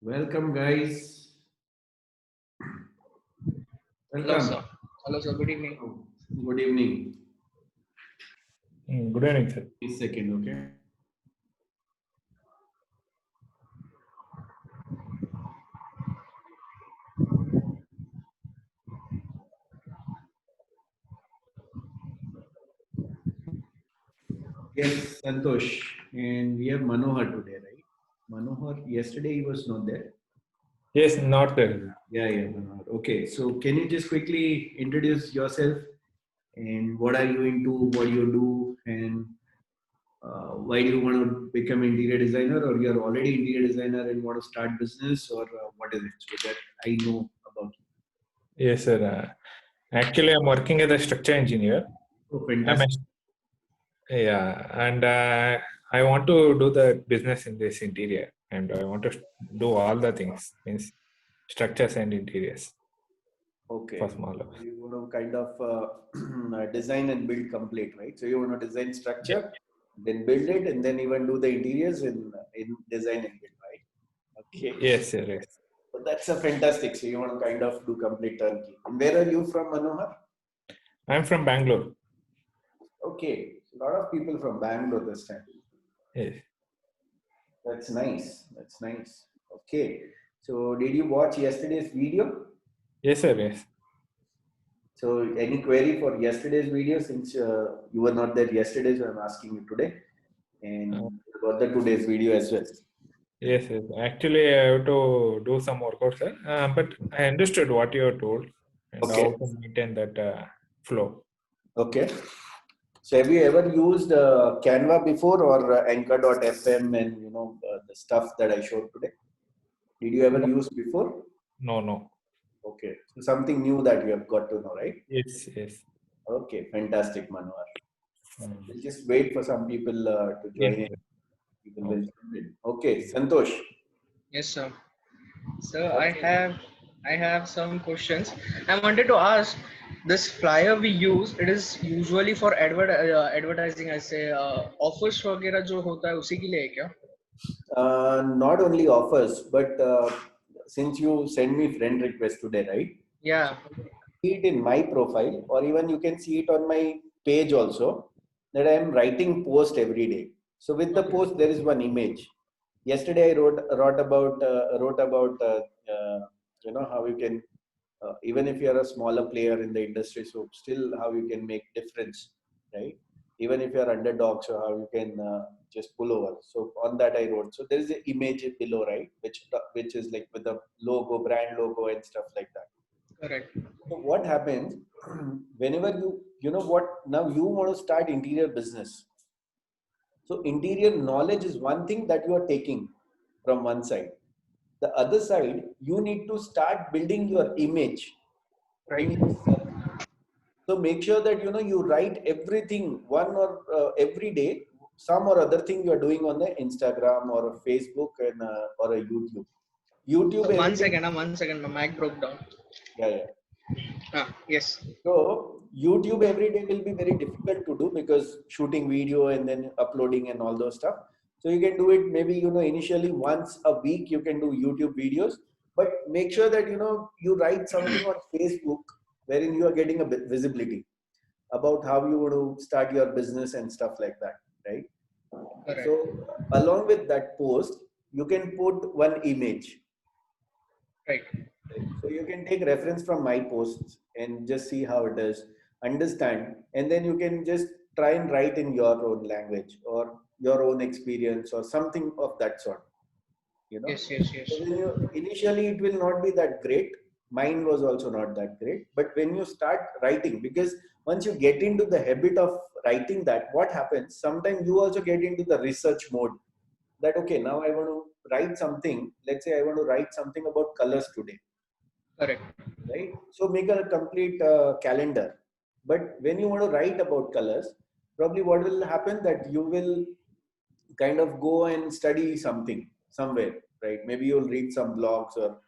Welcome, guys. Hello, Welcome. sir. Hello, sir. Good evening. Good evening. Good evening, sir. A second, okay? Yes, Santosh. And we have Manohar today, right? Manohar, yesterday he was not there. Yes, not there. Yeah, Manohar. Okay, so can you just quickly introduce yourself and what are you into, what you do, and why do you want to become interior designer, or you're already interior designer and want to start business, or what is it? So that I know about you. Yes, sir. Actually, I'm working as a structure engineer. Oh, I'm fantastic. yeah, and I want to do the business in this interior, and I want to do all the things, means structures and interiors for Okay. smaller. So you want to kind of design and build complete, right? So you want to design structure, then build it, and then even do the interiors in design and build, right? Okay. Yes, sir. Yes. So that's a fantastic. So you want to kind of do complete turnkey. And where are you from, Manohar? I'm from Bangalore. Okay. A lot of people from Bangalore this time. Yes. That's nice. That's nice. Okay. So did you watch yesterday's video? Yes, sir. Yes. So any query for yesterday's video, since you were not there yesterday, so I'm asking you today. And about the today's video as well. Yes, yes. Actually, I have to do some workout, sir. But I understood what you have told and Okay. how to maintain that flow. Okay. So have you ever used Canva before, or Anchor.fm and the stuff that I showed today? Did you ever use before? No, no. Okay. So something new that you have got to know, right? Yes, yes. Okay. Fantastic, Manohar. Mm. We'll just wait for some people to join Yes, in. sir. People will join in. Okay. Santosh. Yes, sir. Sir, I have some questions. I wanted to ask. This flyer we use, it is usually for advertising. I say offers वगैरह जो होता है उसी के लिए है क्या? Not only offers, but since you send me friend request today, right? Yeah. See it in my profile, or even you can see it on my page also, that I am writing post every day. So with the post there is one image. Yesterday I wrote about how you can even if you are a smaller player in the industry, so still how you can make difference, right? Even if you are underdog, so how you can just pull over. So on that I wrote. So there is an image below, right, which is like with the logo, brand logo, and stuff like that. Correct. So what happens whenever you know what, now you want to start interior business. So interior knowledge is one thing that you are taking from one side. The other side, you need to start building your image in Right. yourself. So make sure that you write everything one or every day, some or other thing you are doing on the Instagram or a Facebook and or a YouTube. YouTube every One day. second, 1 second. My mic broke down. Yeah. Yes. So YouTube every day will be very difficult to do because shooting video and then uploading and all those stuff. So you can do it maybe initially once a week you can do YouTube videos, but make sure that you write something on Facebook wherein you are getting a visibility about how you want to start your business and stuff like that, right? Correct. So along with that post, you can put one image. Right. So you can take reference from my posts and just see how it is, understand, and then you can just try and write in your own language or your own experience or something of that sort. Yes. So when initially it will not be that great. Mine was also not that great. But when you start writing, because once you get into the habit of writing that, what happens? Sometimes you also get into the research mode. That okay, now I want to write something. Let's say I want to write something about colors today, Correct. right? So make a complete calendar. But when you want to write about colors, probably what will happen that you will kind of go and study something somewhere, right? Maybe you'll read some blogs or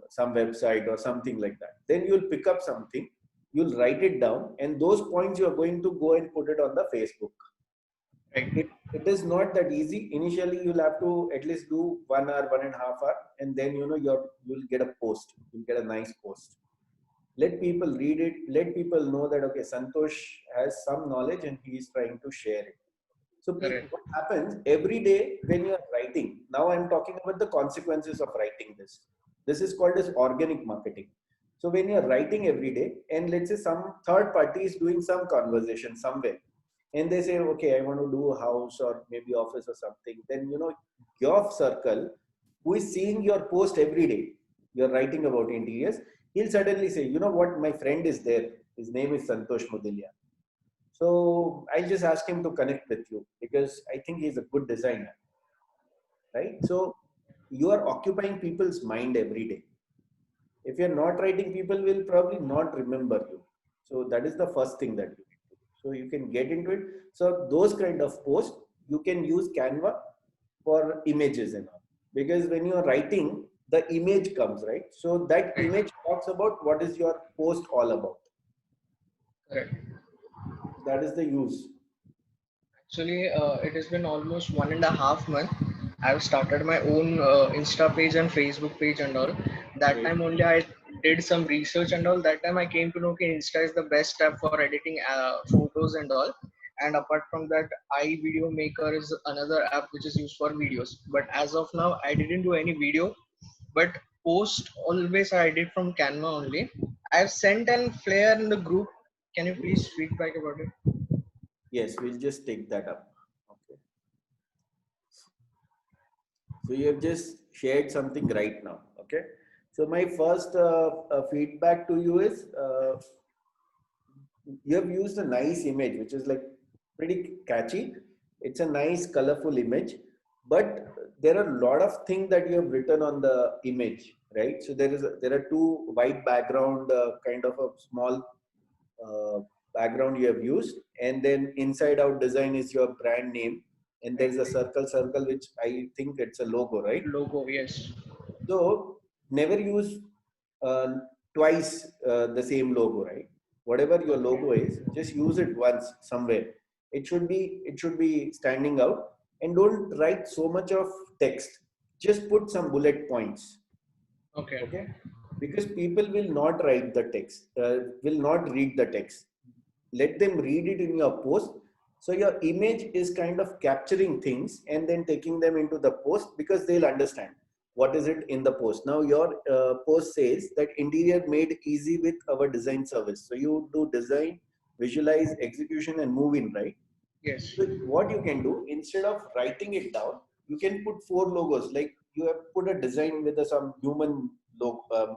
some website or something like that. Then you'll pick up something, you'll write it down, and those points you are going to go and put it on the Facebook, Right. It is not that easy. Initially, you'll have to at least do 1 hour, 1.5 hour, and then you'll get a post. You'll get a nice post. Let people read it. Let people know that okay, Santosh has some knowledge and he is trying to share it. So Correct. what happens every day when you are writing? Now I'm talking about the consequences of writing this. This is called as organic marketing. So when you are writing every day, and let's say some third party is doing some conversation somewhere, and they say, okay, I want to do a house or maybe office or something, then your circle who is seeing your post every day, you're writing about interiors, he'll suddenly say, you know what, my friend is there. His name is Santosh Mudilia. So I'll just ask him to connect with you because I think he's a good designer, right? So you are occupying people's mind every day. If you're not writing, people will probably not remember you. So that is the first thing that you can do. So you can get into it. So those kind of posts, you can use Canva for images and all. Because when you're writing, the image comes, right? So that Right. image talks about what is your post all about. Correct. That is the use. Actually, it has been almost 1.5 months. I've started my own Insta page and Facebook page and all. That Great. time only I did some research and all. That time I came to know that Insta is the best app for editing photos and all. And apart from that, iVideo Maker is another app which is used for videos. But as of now, I didn't do any video. But post always I did from Canva only. I've sent an flare in the group. Can you please feedback about it? Yes, we'll just take that up. Okay. So you have just shared something right now. Okay. So my first feedback to you is you have used a nice image, which is like pretty catchy. It's a nice, colorful image, but there are a lot of things that you have written on the image, right? So there are two white background, kind of a small uh, background you have used, and then inside out design is your brand name, and there Right. is a circle which I think it's a logo, right? Logo, yes. So never use uh, twice the same logo, right? Whatever your Okay. logo is, just use it once somewhere. It should be standing out, and don't write so much of text. Just put some bullet points, Okay. okay? Because people will not write the text, will not read the text. Let them read it in your post. So your image is kind of capturing things and then taking them into the post because they'll understand what is it in the post. Now your post says that interior made easy with our design service. So you do design, visualize, execution, and move in, right? Yes. So what you can do, instead of writing it down, you can put four logos. Like you have put a design with some human logo,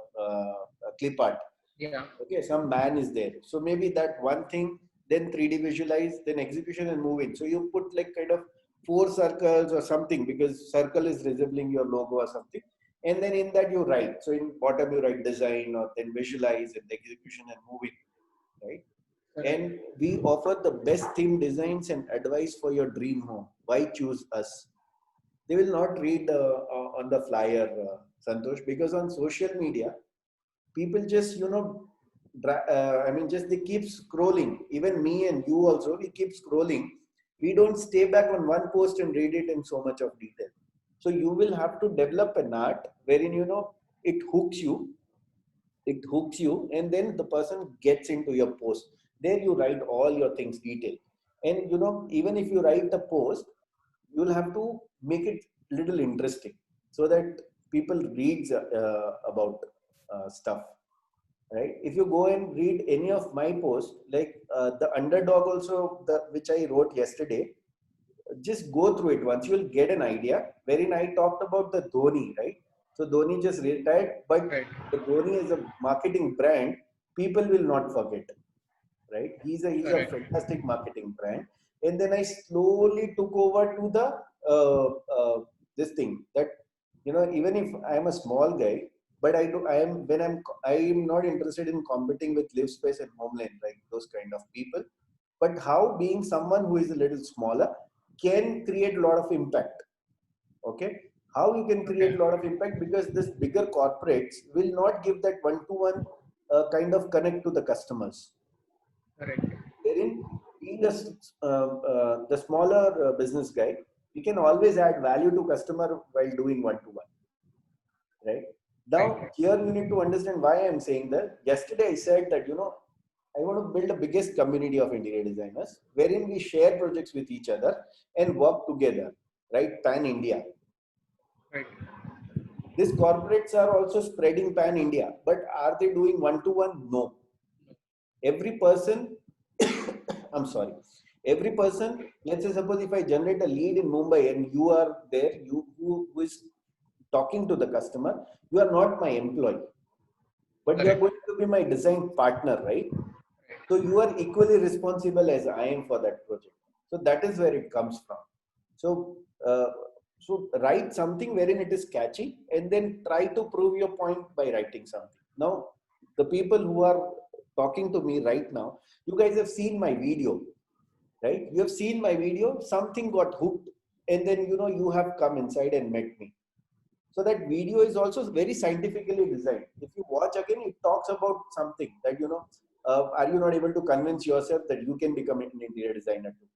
clip art. Yeah. Okay, some man is there. So maybe that one thing, then 3D visualize, then execution and move in. So you put like kind of four circles or something because circle is resembling your logo or something. And then in that you write. So in bottom you write design or then visualize and execution and move in, right? Correct. And we offer the best theme designs and advice for your dream home. Why choose us? They will not read on the flyer, Santosh, because on social media, people just I mean, just they keep scrolling. Even me and you also, we keep scrolling. We don't stay back on one post and read it in so much of detail. So you will have to develop an art wherein it hooks you. It hooks you, and then the person gets into your post. There you write all your things detail. And even if you write the post, you'll have to make it little interesting so that people reads about stuff, right? If you go and read any of my posts, like the underdog also, the which I wrote yesterday, just go through it once. You'll get an idea wherein I talked about the Dhoni, right? So Dhoni just retired, but Right. the Dhoni is a marketing brand. People will not forget, right? He's a Correct. fantastic marketing brand. And then I slowly took over to the uh, uh, this thing that even if I am a small guy, but I am not interested in competing with Live Space and Homeland, like those kind of people. But how being someone who is a little smaller can create a lot of impact. Okay, how you can create Okay. a lot of impact, because this bigger corporates will not give that one to one kind of connect to the customers, Correct. wherein being the smaller business guy, we can always add value to customer while doing one-to-one, right? Now, Right. here you need to understand why I'm saying that. Yesterday I said that, I want to build the biggest community of interior designers wherein we share projects with each other and work together, right? Pan India. Right. These corporates are also spreading pan India, but are they doing one-to-one? No. Every person, I'm sorry, every person, let's say suppose if I generate a lead in Mumbai and you are there, who is talking to the customer, you are not my employee, but you are Correct. going to be my design partner, right? So you are equally responsible as I am for that project. So that is where it comes from. So, so write something wherein it is catchy, and then try to prove your point by writing something. Now, the people who are talking to me right now, you guys have seen my video, right? You have seen my video, something got hooked, and then you have come inside and met me. So that video is also very scientifically designed. If you watch again, it talks about something that, are you not able to convince yourself that you can become an interior designer too?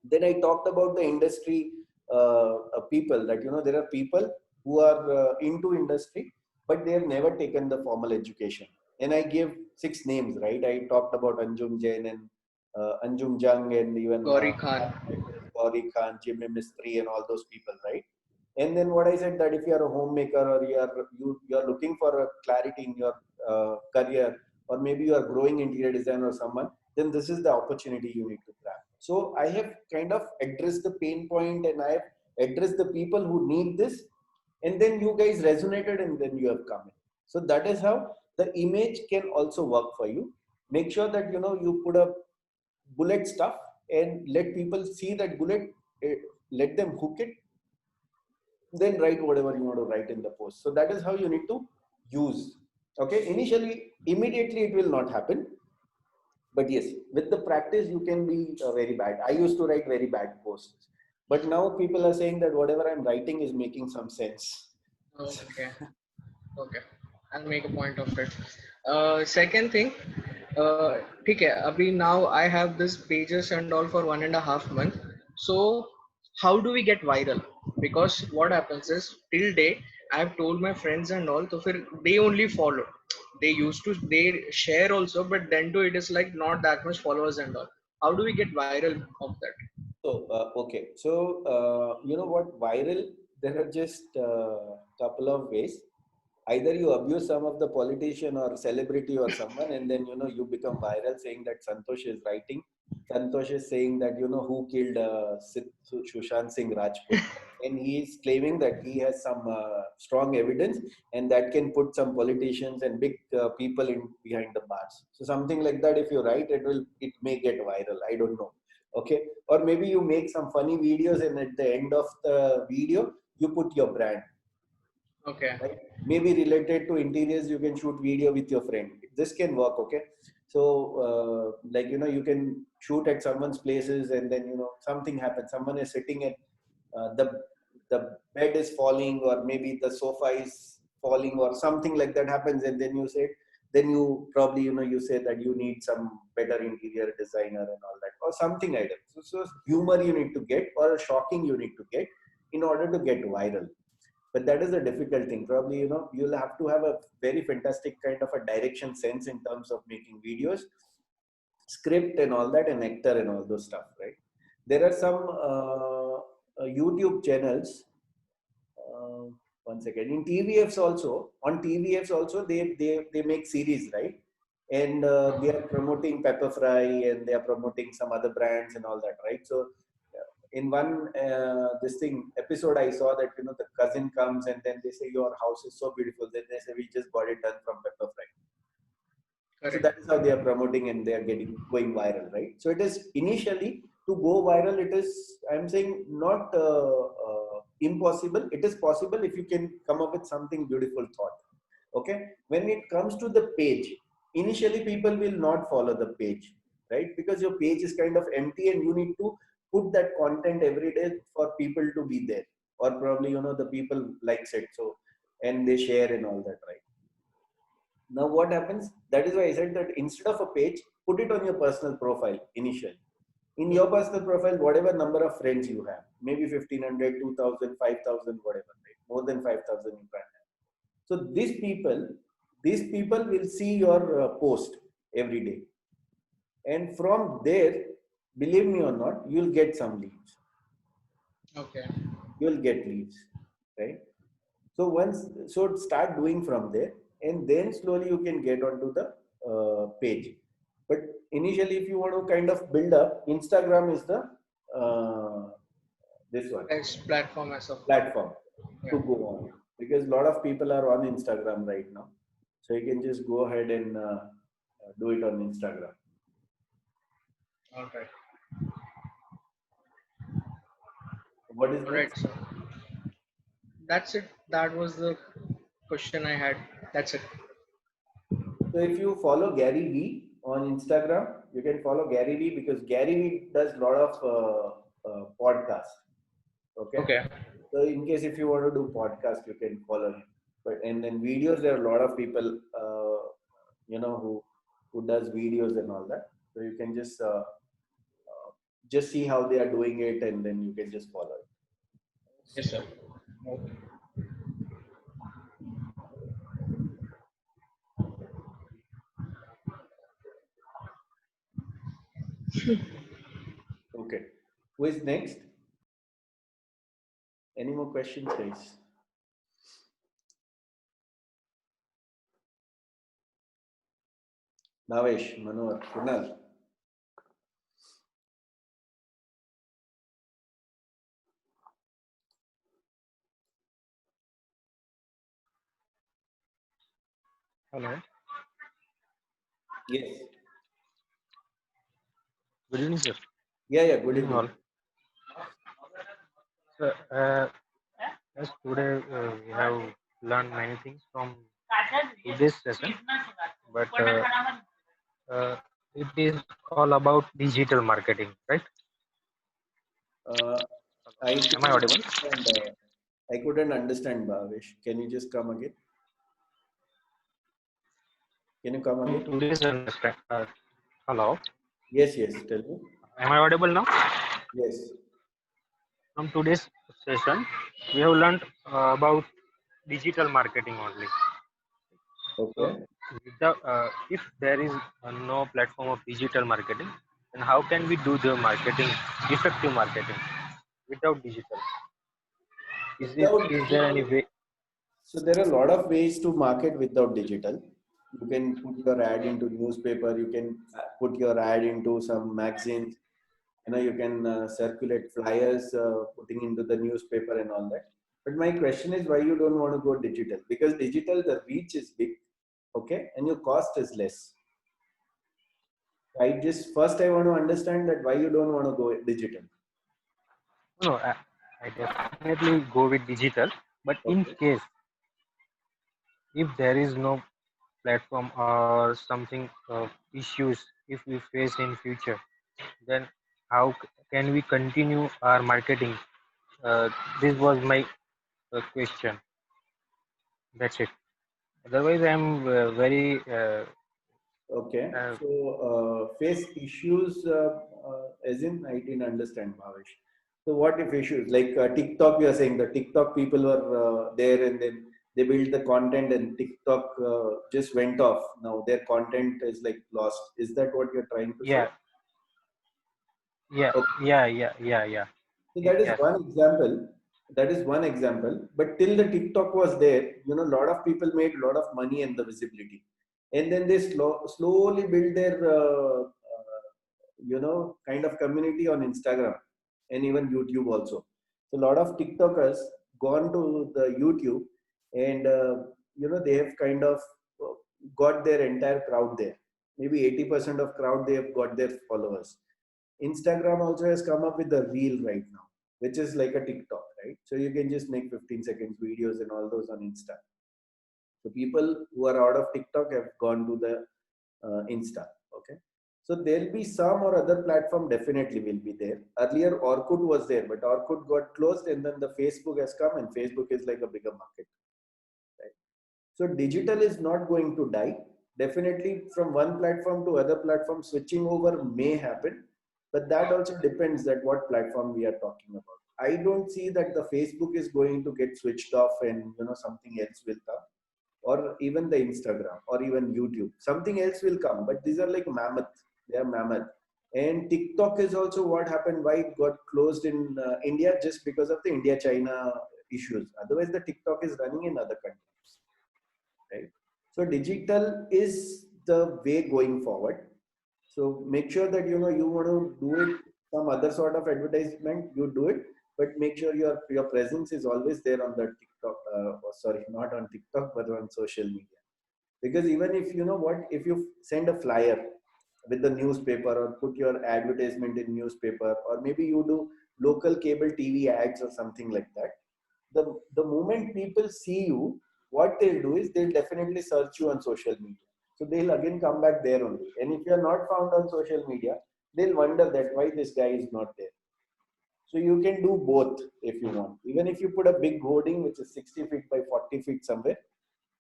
Then I talked about the industry people, that, there are people who are into industry, but they have never taken the formal education. And I gave 6 names, right? I talked about Anjum Jain and Anjum Jung and even Gauri Khan. Gauri Khan, Jimmy Mistry and all those people, right? And then what I said, that if you are a homemaker or you are looking for a clarity in your career, or maybe you are growing interior design or someone, then this is the opportunity you need to grab. So I have kind of addressed the pain point, and I have addressed the people who need this, and then you guys resonated, and then you have come in. So that is how the image can also work for you. Make sure that you put a bullet stuff and let people see that bullet, let them hook it, then write whatever you want to write in the post. So that is how you need to use. Okay, initially, immediately it will not happen, but yes, with the practice you can be very bad. I used to write very bad posts, but now people are saying that whatever I'm writing is making some sense. Okay. Okay. I'll make a point of it. Second thing, ठीक है, अभी now I have this pages and all for 1.5 months. So how do we get viral? Because what happens is till date I have told my friends and all, so फिर they only follow. They share also, but then too it is like not that much followers and all. How do we get viral of that? So okay, so you know what, viral, there are just couple of ways. Either you abuse some of the politician or celebrity or someone, and then you become viral saying that Santosh is writing. Santosh is saying that who killed Sushant Singh Rajput, and he is claiming that he has some strong evidence, and that can put some politicians and big people in behind the bars. So something like that, if you write, it may get viral. I don't know. Okay, or maybe you make some funny videos, and at the end of the video you put your brand. Okay. Right? Maybe related to interiors, you can shoot video with your friend. This can work. Okay, so like you can shoot at someone's places, and then something happens. Someone is sitting at the bed is falling, or maybe the sofa is falling, or something like that happens, and then you probably you say that you need some better interior designer and all that, or something like that. So humor you need to get, or shocking you need to get in order to get viral. But that is a difficult thing. Probably you'll have to have a very fantastic kind of a direction sense in terms of making videos, script and all that, and actor and all those stuff, right? There are some YouTube channels, uh, one second, in TVFs also. On TVFs also, they make series, right? And they are promoting pepper fry, and they are promoting some other brands and all that, right? So in one this thing episode, I saw that the cousin comes, and then they say your house is so beautiful, then they say we just got it done from pepper fry. So Correct. that is how they are promoting, and they are going viral, right? So it is initially to go viral, it is, I'm saying, not impossible. It is possible if you can come up with something beautiful thought. Okay, when it comes to the page, initially people will not follow the page, right? Because your page is kind of empty, and you need to put that content every day for people to be there, or probably the people likes it, so, and they share and all that, right? Now what happens, that is why I said that instead of a page, put it on your personal profile initially. In your personal profile, whatever number of friends you have, maybe 1500, 2000, 5000, whatever, right? More than 5000 you can have. So these people will see your post every day, and from there, believe me or not, you'll get some leads. Okay. You'll get leads, right? So start doing from there, and then slowly you can get onto the page. But initially, if you want to kind of build up, Instagram is the uh, this one Best platform as of now. platform to Yeah. go on, because a lot of people are on Instagram right now. So you can just go ahead and do it on Instagram. All right. What is All right. next? So that's it. That was the question I had. That's it. So if you follow Gary Vee on Instagram, you can follow Gary Vee, because Gary Vee does a lot of podcasts. Okay. Okay. So in case if you want to do podcast, you can follow him. But and then videos, there are a lot of people, who does videos and all that. So you can just see how they are doing it, and then you can just follow it. Yes, sir. Okay. Okay. Who is next? Any more questions, guys? Navesh, Manohar, Kunal. Hello. Yes. Good evening, sir. Yeah, yeah. Good Good evening, all. evening. Sir, as today we have learned many things from today's session, but it is all about digital marketing, right? Uh, I Am I couldn't audible? understand. I couldn't understand, Bhavesh. Can you just come again? Can you come From again? today's understand. Hello. Yes, yes. Tell me. Am I audible now? Yes. From today's session, we have learned about digital marketing only. So, Okay. if there is no platform of digital marketing, then how can we do the marketing, effective marketing, without digital? Without Is there any digital, way? so there are a lot of ways to market without digital. You can put your ad into newspaper. You can put your ad into some magazines. You can circulate flyers, putting into the newspaper and all that. But my question is, why you don't want to go digital? Because digital, the reach is big, okay, and your cost is less. I just first I want to understand that why you don't want to go digital. No, I definitely go with digital. But in Okay. case if there is no platform or something issues if we face in future, then how can we continue our marketing? This was my question. That's it. Otherwise, I'm very Okay. uh, So face issues, as in I didn't understand, Bhavesh. So what if issues like TikTok? You are saying the TikTok people were there, and then they built the content, and TikTok just went off. Now their content is like lost. Is that what you're trying to say? yeah, yeah, Okay. yeah. So that is Yes, one example. That is one example. But till the TikTok was there, a lot of people made a lot of money and the visibility, and then they slowly build their, kind of community on Instagram and even YouTube also. So a lot of TikTokers gone to the YouTube, and they have kind of uh, got their entire crowd there. Maybe 80% of crowd they have got their followers. Instagram also has come up with the reel right now, which is like a TikTok, right? So you can just make 15 seconds videos and all those on Insta. So people who are out of TikTok have gone to the Insta. Okay. So there'll be some or other platform definitely will be there. Earlier Orkut was there, but Orkut got closed, and then the Facebook has come, and Facebook is like a bigger market. Right? So digital is not going to die. Definitely from one platform to other platform, switching over may happen, But that also depends that what platform we are talking about. I don't see that the Facebook is going to get switched off and something else will come, or even the Instagram or even YouTube. Something else will come, but these are like mammoth. They are mammoth. And TikTok is also what happened, why it got closed in India, just because of the India-China issues. Otherwise, the TikTok is running in other countries, right? So digital is the way going forward. So make sure that you want to do it some other sort of advertisement, you do it, but make sure your presence is always there on the TikTok. Sorry, not on TikTok, but on social media. Because even if if you send a flyer with the newspaper or put your advertisement in newspaper, or maybe you do local cable TV ads or something like that, the moment people see you, what they'll do is they'll definitely search you on social media. So they'll again come back there only. And if you're not found on social media, they'll wonder that why this guy is not there. So you can do both if you want. Even if you put a big hoarding which is 60 feet by 40 feet somewhere,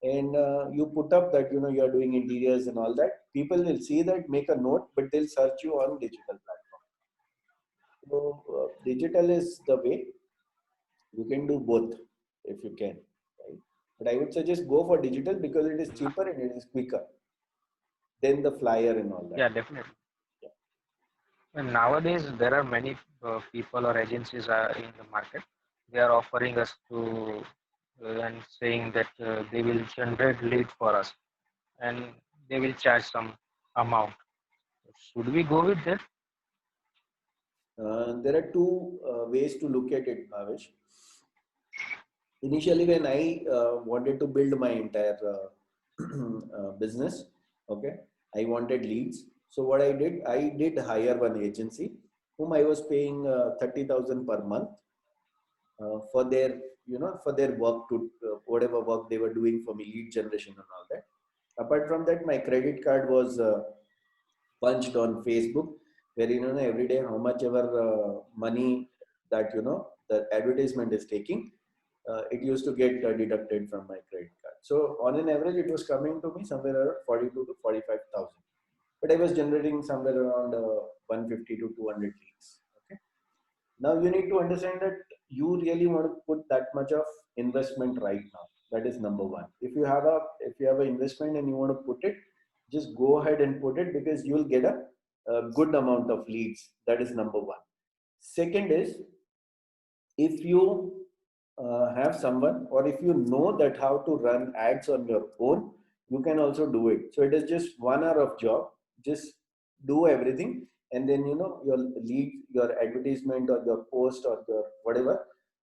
and you put up that you're doing interiors and all that, people will see that, make a note, but they'll search you on digital platform. So digital is the way. You can do both if you can, right? But I would suggest go for digital because it is cheaper and it is quicker than the flyer and all that. Yeah, definitely. Yeah. And nowadays, there are many people or agencies are in the market. They are offering us to and saying that they will generate lead for us and they will charge some amount. Should we go with that? There are two ways to look at it, Bhavesh. Initially, when I wanted to build my entire business, okay, I wanted leads. So what I did hire one agency whom I was paying 30,000 per month for their for their work to whatever work they were doing for me, lead generation and all that. Apart from that, my credit card was punched on Facebook, where every day how much ever money that the advertisement is taking, it used to get deducted from my credit card. So on an average, it was coming to me somewhere around 42 to 45,000, but I was generating somewhere around 150 to 200 leads. Okay. Now you need to understand that you really want to put that much of investment right now. That is number one. If you have an investment and you want to put it, just go ahead and put it, because you'll get a good amount of leads. That is number one. Second is, if you have someone, or if you know that how to run ads on your own, you can also do it. So it is just 1 hour of job. Just do everything, and then your lead, your advertisement or your post or your whatever,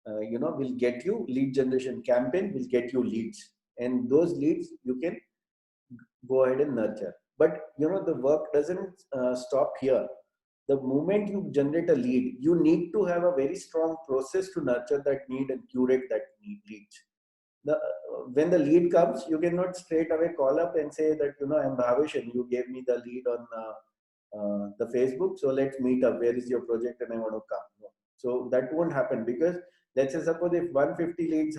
will get you lead generation campaign, will get you leads, and those leads you can go ahead and nurture. But the work doesn't stop here. The moment you generate a lead, you need to have a very strong process to nurture that need and curate that lead. When the lead comes, you cannot straight away call up and say that I'm Bhavesh and you gave me the lead on the Facebook, so let's meet up, where is your project and I want to come. No. So that won't happen, because let's say suppose if 150 leads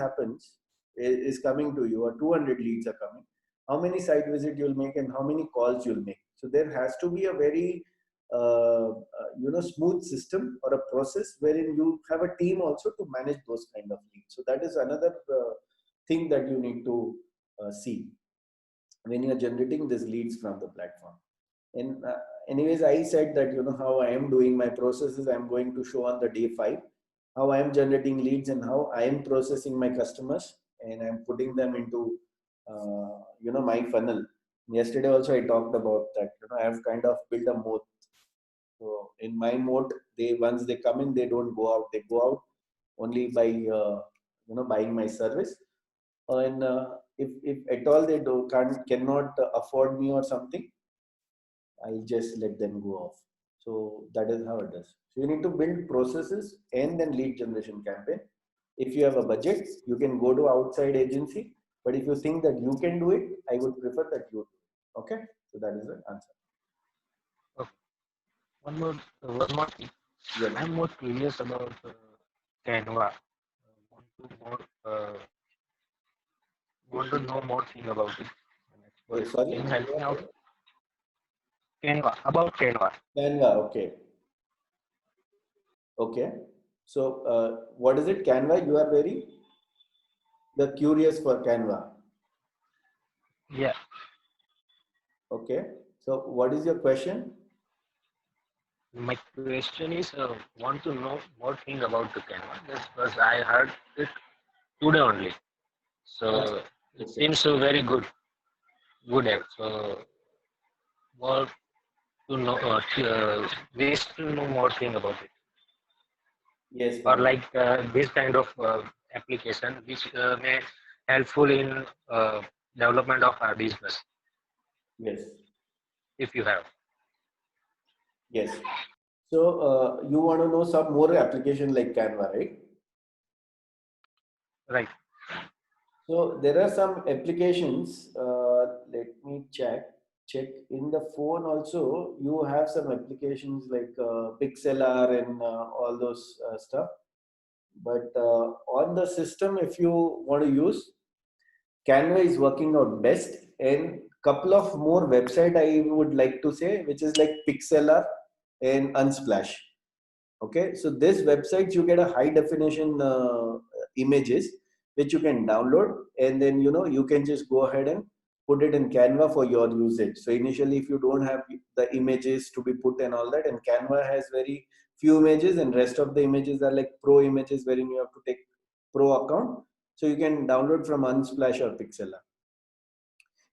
is coming to you, or 200 leads are coming, how many site visit you'll make and how many calls you'll make. So there has to be a very smooth system or a process wherein you have a team also to manage those kind of leads. So that is another thing that you need to see when you are generating these leads from the platform. And anyways, I said that how I am doing my processes. I'm going to show on the day 5 how I am generating leads and how I am processing my customers, and I'm putting them into my funnel. Yesterday also I talked about that. I have kind of built a moat. So in my moat, they once they come in, they don't go out. They go out only by buying my service. And if at all they cannot afford me or something, I'll just let them go off. So that is how it is. So you need to build processes and then lead generation campaign. If you have a budget, you can go to outside agency. But if you think that you can do it, I would prefer that you do it. Okay. So that is the answer. Okay. One more thing. Yeah. I'm more curious about Canva. Uh, want to know more thing about it. Sorry. Can you help me out? Canva, about Canva. Canva. Okay. Okay. So what is it? Canva? You are very curious for Canva. Yeah, Okay. So what is your question? my question is, want to know more thing about the Canva. That's because I heard it today only. That's So it okay. seems so very good app. So more to know, ways to know more thing about it, Yes, or Farhan. like this kind of application which may helpful in development of our business Yes. if you have. Yes. So you want to know some more application like Canva, right? Right. So there are some applications. Let me check. Check in the phone also. You have some applications like Pixlr and all those stuff. But on the system, if you want to use, Canva is working out best. And couple of more website I would like to say, which is like Pixlr and Unsplash. Okay, so this websites you get a high definition images which you can download, and then you can just go ahead and put it in Canva for your usage. So initially, if you don't have the images to be put and all that, and Canva has very few images, and rest of the images are like pro images wherein you have to take pro account. So you can download from Unsplash or Pixlr.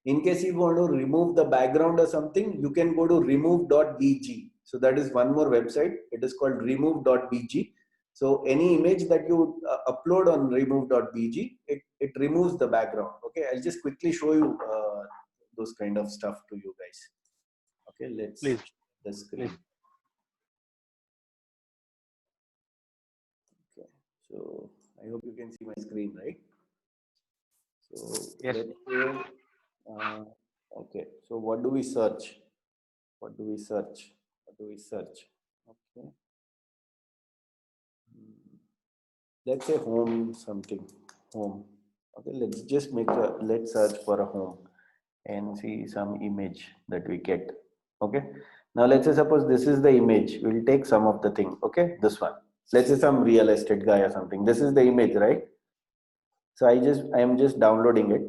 In case you want to remove the background or something, you can go to remove.bg. So that is one more website. It is called remove.bg. So any image that you upload on remove.bg, it removes the background. Okay, I'll just quickly show you those kind of stuff to you guys. Okay, let's Please, share the please. screen. Okay, so I hope you can see my screen, right? So Yes. let's say, uh, okay, so what do we search? What do we search? What do we search? Okay. Let's say home something. Home. Okay, let's just let's search for a home and see some image that we get. Okay. Now let's say suppose this is the image. We'll take some of the thing. Okay, this one. Let's say some real estate guy or something. This is the image, right? So I am just downloading it.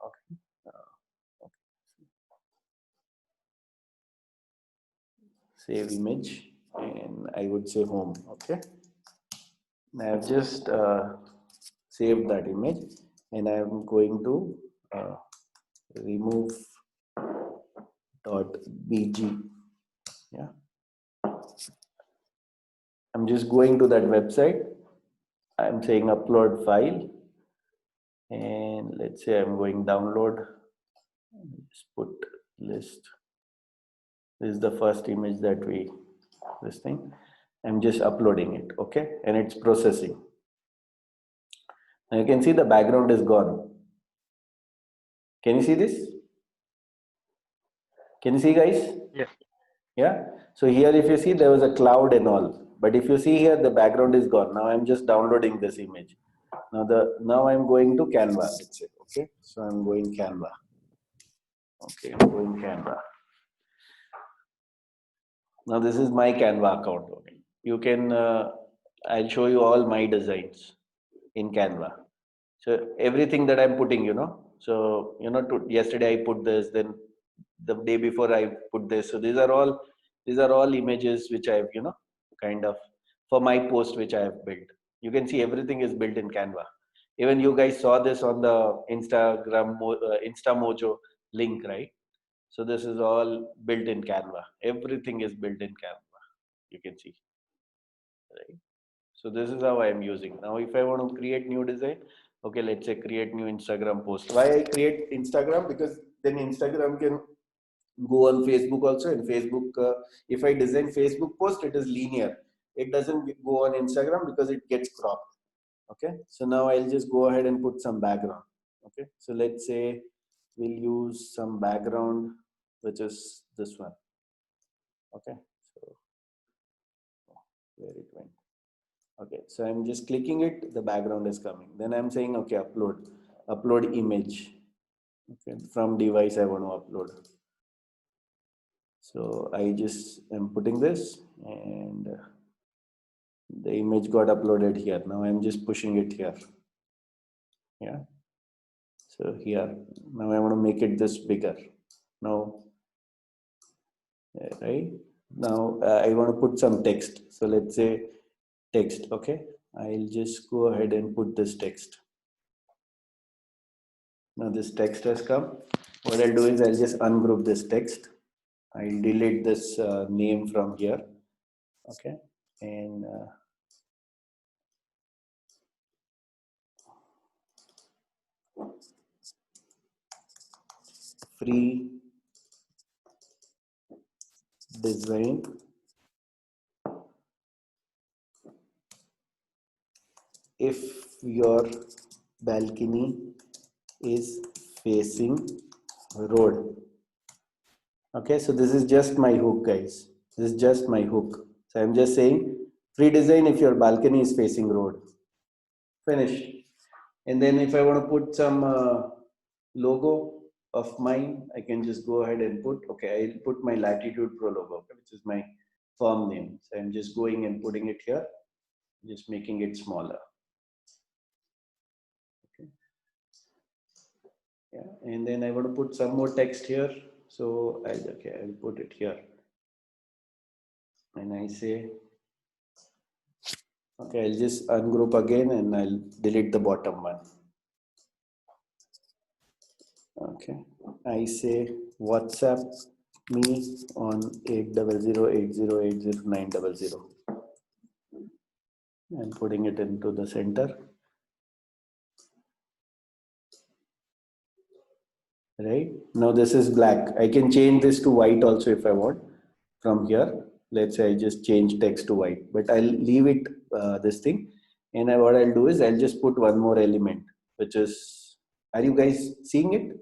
Okay. Okay. Save image, and I would say home. Okay. I've just saved that image, and I'm going to uh, remove .bg. Yeah, I'm just going to that website. I'm saying upload file, and let's say I'm going download. Just put list. This is the first image that this thing. I'm just uploading it, okay, and it's processing. Now you can see the background is gone. Can you see this? Can you see, guys? Yes. Yeah. So here, if you see, there was a cloud and all. But if you see here, the background is gone. Now I'm just downloading this image. Now I'm going to Canva. Let's say, okay. So I'm going Canva. Okay, I'm going Canva. Now this is my Canva account. Okay. You can. I'll show you all my designs in Canva. So everything that I'm putting, So yesterday I put this, then the day before I put this. So these are all images which I've kind of for my post which I have built. You can see everything is built in Canva. Even you guys saw this on the Insta Mojo link, right? So this is all built in Canva. Everything is built in Canva. You can see, right? So this is how I am using. Now, if I want to create new design, okay, let's say create new Instagram post. Why I create Instagram? Because then Instagram can go on Facebook also. In Facebook, if I design Facebook post, it is linear. It doesn't go on Instagram because it gets cropped. Okay. So now I'll just go ahead and put some background. Okay. So let's say we'll use some background, which is this one. Okay. So where it went. Okay, so I'm just clicking it, the background is coming. Then I'm saying, okay, upload image. Okay, from device I want to upload. So I just am putting this, and The image got uploaded here. Now I'm just pushing it here. Yeah. So here, now I want to make it this bigger. Now, right? Now I want to put some text. So let's say text, okay? I'll just go ahead and put this text. Now this text has come. What I'll do is I'll just ungroup this text. I'll delete this name from here, okay? And free design if your balcony is facing road. Okay, so this is just my hook, guys. This is just my hook. So I'm just saying free design if your balcony is facing road. Finish. And then if I want to put some logo of mine, I can just go ahead and put, okay, I'll put my Latitude Pro logo, which is my firm name. So I'm just going and putting it here, just making it smaller. Okay. Yeah, and then I want to put some more text here. So I'll put it here. And I say, okay, I'll just ungroup again and I'll delete the bottom one. Okay, I say WhatsApp me on 800808090. I'm putting it into the center. Right, now this is black. I can change this to white also if I want from here. Let's say I just change text to white, but I'll leave it this thing. And what I'll do is I'll just put one more element, which is, are you guys seeing it?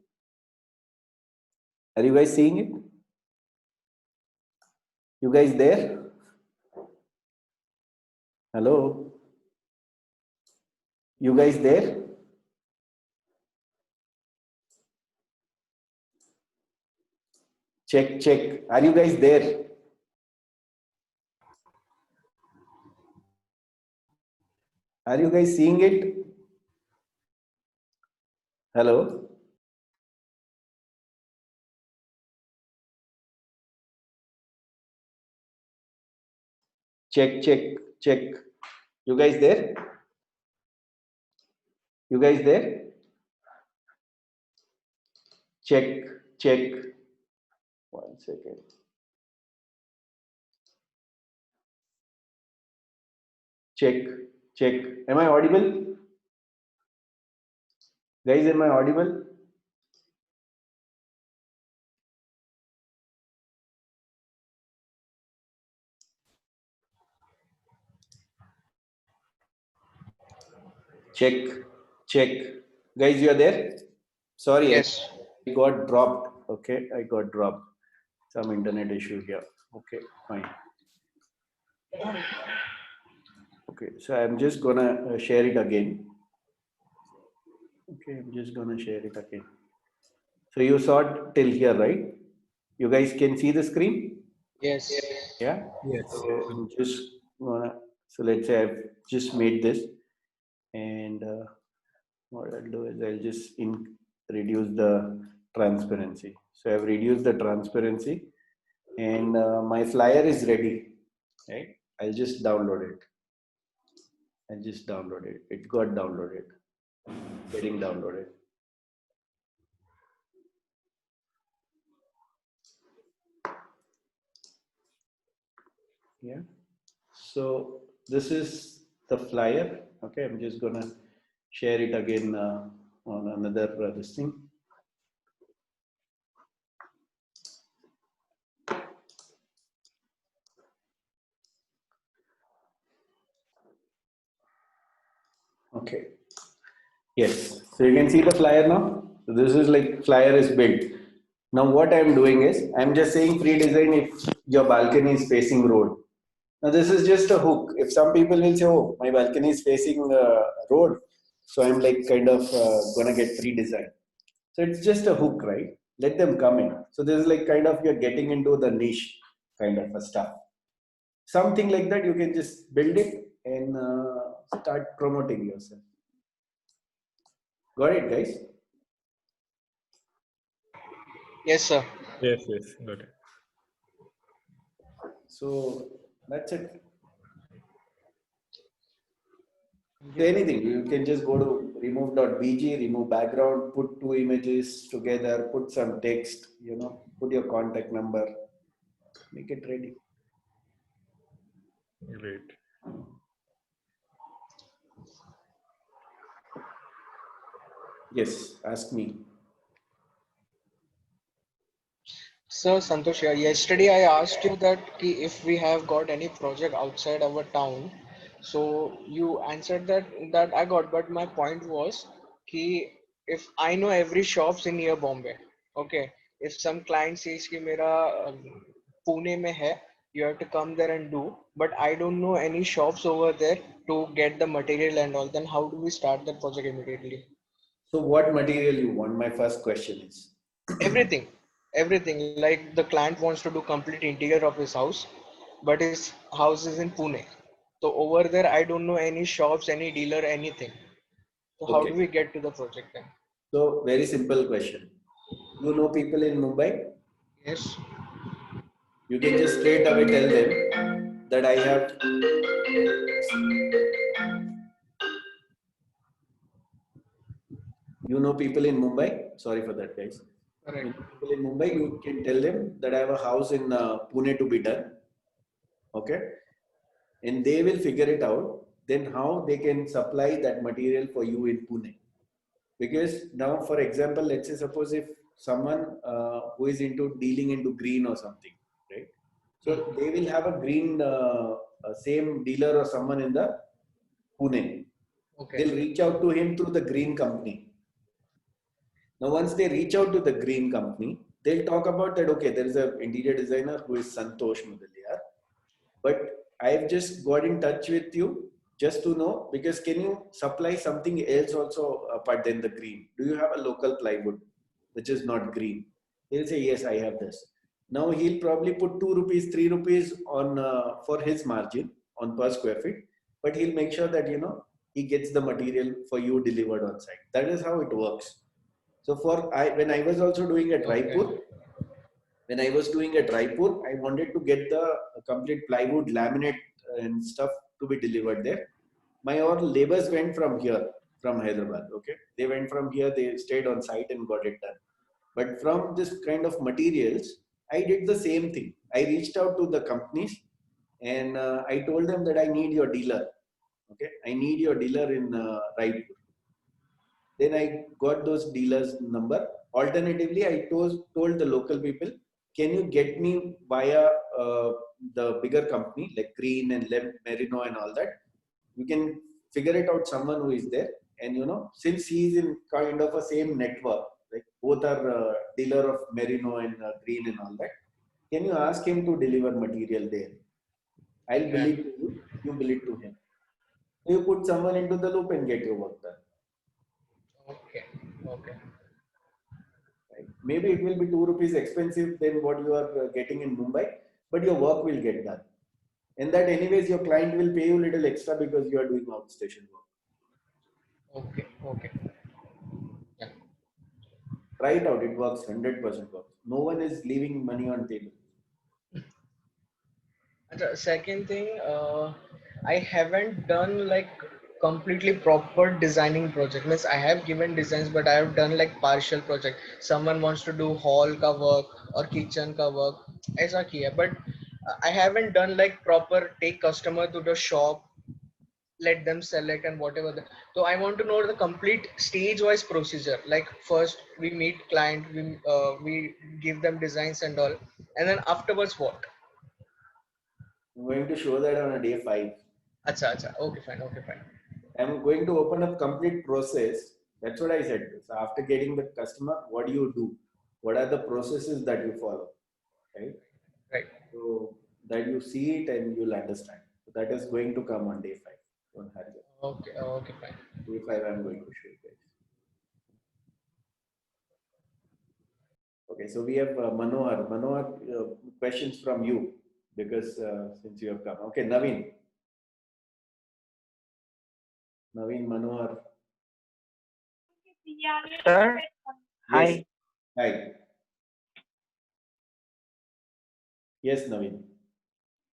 Are you guys seeing it? You guys there? Hello? You guys there? Check, check. Are you guys there? Are you guys seeing it? Hello? Check, check, check. You guys there? You guys there? Check, check. 1 second. Check, check. Am I audible? Guys, am I audible? Check, check. Guys, you are there? Sorry, Yes. I got dropped. Okay, I got dropped. Some internet issue here. Okay, fine. Okay, so I'm just gonna share it again. Okay, I'm just gonna share it again. So you saw it till here, right? You guys can see the screen? Yes. Yeah? Yes. So I'm just gonna, so let's say I've just made this, and what I'll do is I'll just reduce the transparency. So I've reduced the transparency, and my flyer is ready, right? I'll just download it. I just downloaded it. It got downloaded. Getting downloaded. Yeah. So this is the flyer. Okay, I'm just gonna share it again on another this thing. Okay. Yes. So you can see the flyer now. So this is like flyer is built. Now what I'm doing is I'm just saying free design if your balcony is facing road. Now this is just a hook. If some people will say, oh, my balcony is facing road, so I'm like kind of gonna get free design. So it's just a hook, right? Let them come in. So this is like kind of you're getting into the niche kind of a stuff. Something like that, you can just build it and start promoting yourself. Got it, guys? Yes, sir. Yes, yes, got it. So that's it. So anything, you can just go to remove.bg, remove background, put two images together, put some text, put your contact number, make it ready. Great. Yes, ask me. So Santosh, yesterday I asked you that if we have got any project outside our town, so you answered that I got, but my point was कि if I know every shops in near Bombay, okay, if some client says कि मेरा Pune में है, you have to come there and do, but I don't know any shops over there to get the material and all, then how do we start that project immediately? So what material you want? My first question is. Everything, like the client wants to do complete interior of his house, but his house is in Pune, so over there I don't know any shops, any dealer, anything. So how do Okay. we get to the project then? So very simple question. You know people in Mumbai? Yes. You can just straight away tell them that I have. You know people in Mumbai? Sorry for that, guys. You Correct. know people in Mumbai, you can tell them that I have a house in Pune to be done. Okay. And they will figure it out. Then how they can supply that material for you in Pune. Because now, for example, let's say suppose if someone who is into dealing into green or something, right? So they will have a green same dealer or someone in the Pune. Okay. They'll reach out to him through the green company. Now, once they reach out to the green company, they'll talk about that. Okay, there is an interior designer who is Santosh Mudaliar, but I've just got in touch with you just to know, because can you supply something else also apart than the green? Do you have a local plywood which is not green? He'll say yes, I have this. Now he'll probably put 2 rupees, 3 rupees on for his margin on per square feet, but he'll make sure that he gets the material for you delivered on site. That is how it works. So when I was also doing at Okay. Raipur, I wanted to get the complete plywood, laminate, and stuff to be delivered there. My all labors went from here, from Hyderabad. Okay, they went from here. They stayed on site and got it done. But from this kind of materials, I did the same thing. I reached out to the companies and I told them that I need your dealer. Okay, I need your dealer in Raipur. Then I got those dealers' number. Alternatively, I told the local people, can you get me via the bigger company like Green and Merino and all that? You can figure it out someone who is there. And since he is in kind of a same network, like both are dealer of Merino and Green and all that, can you ask him to deliver material there? I'll bill Okay. it to you, you bill it to him. So you put someone into the loop and get your work done. Okay. Okay. Right? Maybe it will be 2 rupees expensive than what you are getting in Mumbai, but your work will get done. And that anyways, your client will pay you a little extra because you are doing outstation work. Okay. Okay. Yeah. Try it out. It works. 100% works. No one is leaving money on table. And the second thing, I haven't done like completely proper designing project. Means I have given designs, but I have done like partial project. Someone wants to do hall ka work or kitchen ka work, ऐसा किया. But I haven't done like proper take customer to the shop, let them select and whatever. So I want to know the complete stage-wise procedure. Like first we meet client, we give them designs and all, and then afterwards what? I'm going to show that on a day 5. Acha, acha. Okay, fine. Okay, fine. I'm going to open up complete process. That's what I said. So after getting the customer, what do you do? What are the processes that you follow? Right? Right. So that you see it and you'll understand. So that is going to come on day 5. Don't hurry. Okay. Okay, fine. Day 5, I'm going to show you guys. Okay, so we have Manohar. Manohar, questions from you because since you have come. Okay, Naveen. Naveen Manohar. Sir, Yes. hi. Hi. Yes, Naveen.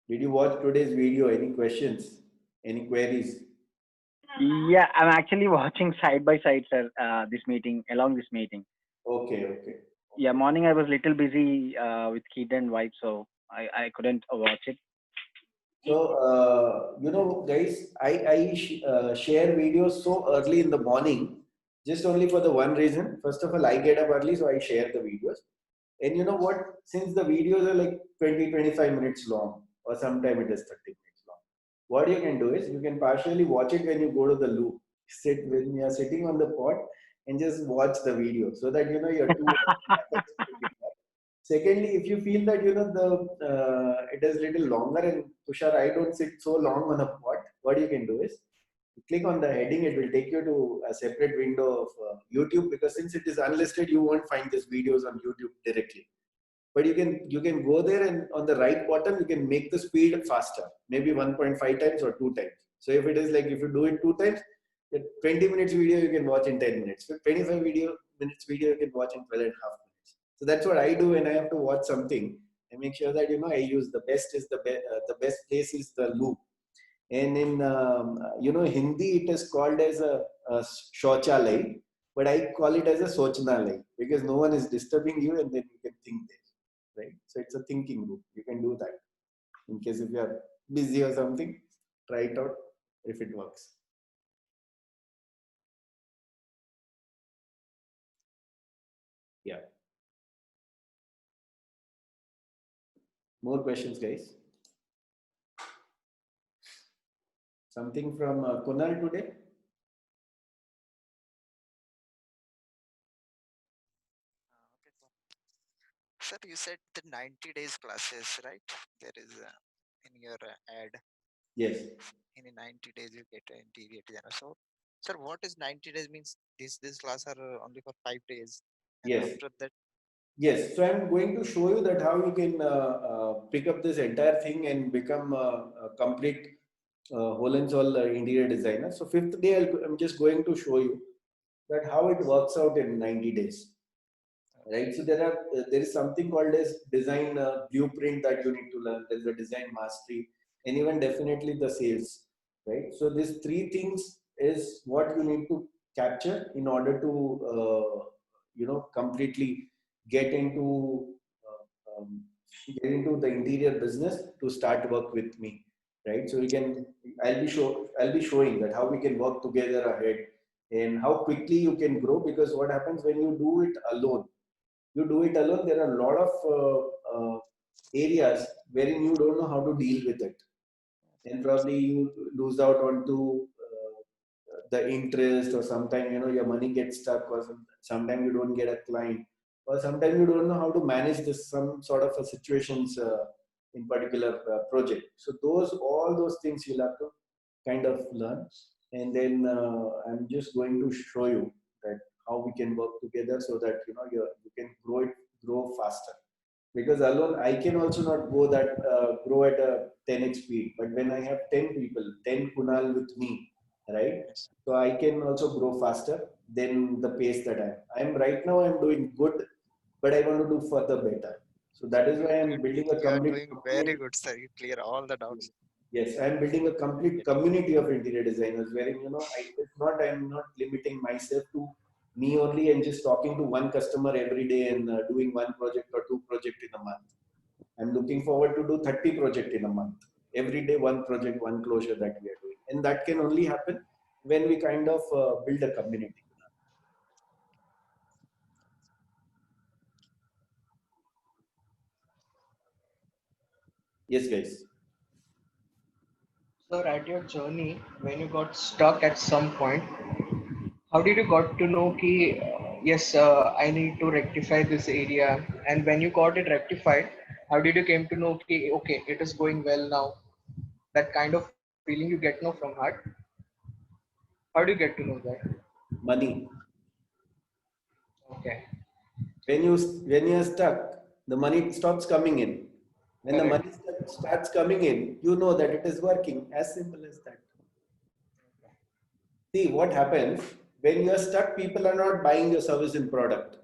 Did you watch today's video? Any questions? Any queries? Yeah, I'm actually watching side by side, sir. This meeting, along this meeting. Okay, okay. Yeah, morning I was little busy with kid and wife, so I couldn't watch it. So, guys, I share videos so early in the morning, just only for the one reason. First of all, I get up early, so I share the videos. And you know what? Since the videos are like 20-25 minutes long, or sometime it is 30 minutes long, what you can do is you can partially watch it when you go to the loo. Sit when you are sitting on the pot and just watch the video so that you know your 2 hours happens quickly. Secondly, if you feel that you know the it is little longer and Tushar, I don't sit so long on a pot. What you can do is click on the heading. It will take you to a separate window of YouTube because since it is unlisted, you won't find these videos on YouTube directly. But you can go there and on the right bottom you can make the speed faster, maybe 1.5 times or 2 times. So if it is like if you do it 2 times, the 20 minutes video you can watch in 10 minutes. So 25 minutes video you can watch in 12 and a half minutes. So that's what I do when I have to watch something. I make sure that you know I use the best is the best place is the loop. And in Hindi it is called as a shauchalay, but I call it as a sochnalay because no one is disturbing you and then you can think there, right? So it's a thinking loop. You can do that in case if you are busy or something. Try it out if it works. Yeah. More questions, guys? Something from Kunal today? Okay, sir, you said the 90 days classes, right? There is in your ad, Yes. in 90 days you get an interior designer. So, sir, what is 90 days means? This class are only for 5 days, and Yes. after that, Yes, so I'm going to show you that how you can pick up this entire thing and become a complete whole and soul interior designer. So fifth day, I'm just going to show you that how it works out in 90 days, right? So there is something called as design blueprint that you need to learn. There's a design mastery, and even definitely the sales, right? So these three things is what you need to capture in order to completely get into uh, um, the interior business to start work with me, right? So I'll be showing that how we can work together ahead and how quickly you can grow, because what happens when you do it alone, there are a lot of areas wherein you don't know how to deal with it, and probably you lose out onto the interest, or sometimes your money gets stuck, or sometimes you don't get a client, or sometimes you don't know how to manage this some sort of a situations in particular project. So all those things you'll have to kind of learn, and then I'm just going to show you that how we can work together so that you can grow faster, because alone I can also not grow at a 10x speed. But when I have 10 people, 10 Kunal with me, right? yes, So I can also grow faster than the pace that I'm right now. I'm doing good, but I want to do further better. So that is why I'm building a you are complete doing very community. good, sir. You clear all the doubts. Yes, I'm building a complete community of interior designers wherein, I'm not limiting myself to me only and just talking to one customer every day and doing one project or two project in a month. I'm looking forward to do 30 project in a month. Every day, one project, one closure that we are doing. And that can only happen when we kind of build a community. Yes, guys. Sir, at your journey, when you got stuck at some point, how did you got to know ki yes, I need to rectify this area? And when you got it rectified, how did you came to know ki okay, it is going well now? That kind of feeling you get know from heart. How do you get to know that? Money. Okay, When you're stuck, the money stops coming in. When the correct. money starts coming in, you know that it is working. As simple as that. See what happens when you are stuck, people are not buying your service and product,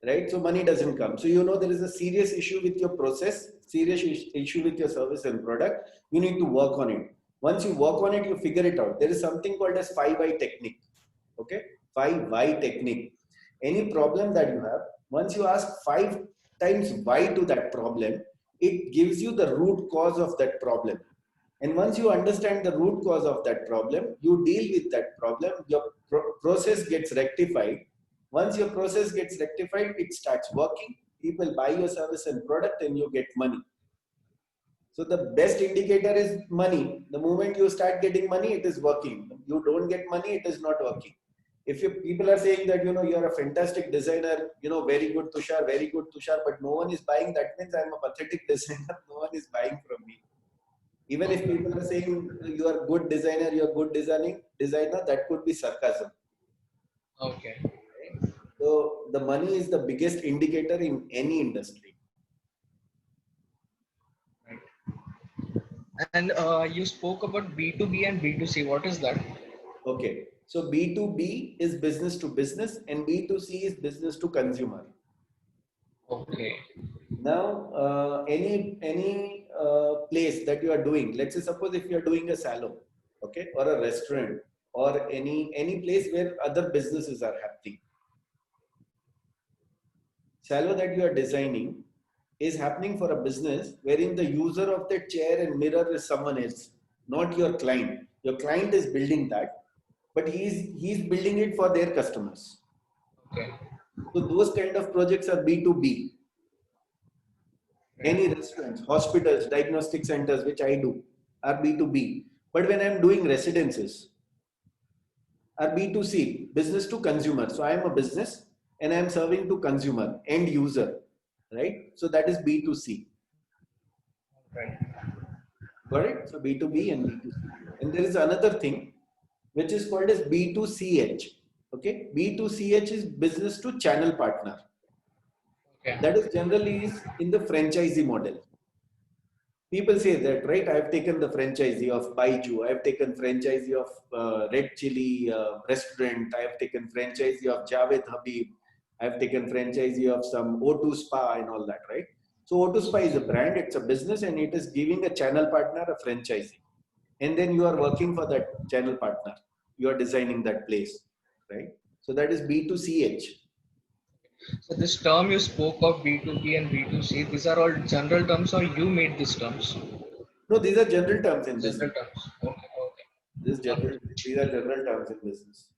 right? So money doesn't come. So there is a serious issue with your process, serious issue with your service and product. You need to work on it. Once you work on it, you figure it out. There is something called as 5 why technique. Okay, 5 why technique. Any problem that you have, once you ask 5 times why to that problem, it gives you the root cause of that problem. And once you understand the root cause of that problem, you deal with that problem, your process gets rectified. Once your process gets rectified, it starts working. People buy your service and product and you get money. So the best indicator is money. The moment you start getting money, it is working. You don't get money, it is not working. If people are saying that, you're a fantastic designer, very good Tushar, but no one is buying, that means I'm a pathetic designer. No one is buying from me. Even if people are saying you are good designer, you are good designer, that could be sarcasm. Okay. So the money is the biggest indicator in any industry. Right. And you spoke about B2B and B2C. What is that? Okay. So B2B is business to business and B2C is business to consumer. Okay. Now, any place that you are doing, let's say suppose if you are doing a salon, okay, or a restaurant, or any place where other businesses are happening. Salon that you are designing is happening for a business wherein the user of the chair and mirror is someone else, not your client. Your client is building that, but he's building it for their customers. Okay. So those kind of projects are B2B. Any restaurants, hospitals, diagnostic centers, which I do, are B2B. But when I'm doing residences, are B2C, business to consumer. So I'm a business and I'm serving to consumer, end user, right? So that is B2C. Right. Got it? So B2B and B2C. And there is another thing which is called as B2CH. Okay, B2CH is business to channel partner. Okay. That is generally is in the franchisee model. People say that, right? I've taken the franchisee of Baiju, I've taken franchisee of Red Chili restaurant, I've taken franchisee of Javed Habib, I've taken franchisee of some O2 Spa and all that, right? So O2 Spa is a brand, it's a business, and it is giving a channel partner a franchisee. And then you are working for that channel partner. You are designing that place, right? So that is B2CH. So this term you spoke of B2B and B2C, these are all general terms or you made these terms? No, these are general terms in General business. terms. Okay. Okay. These are general terms in business.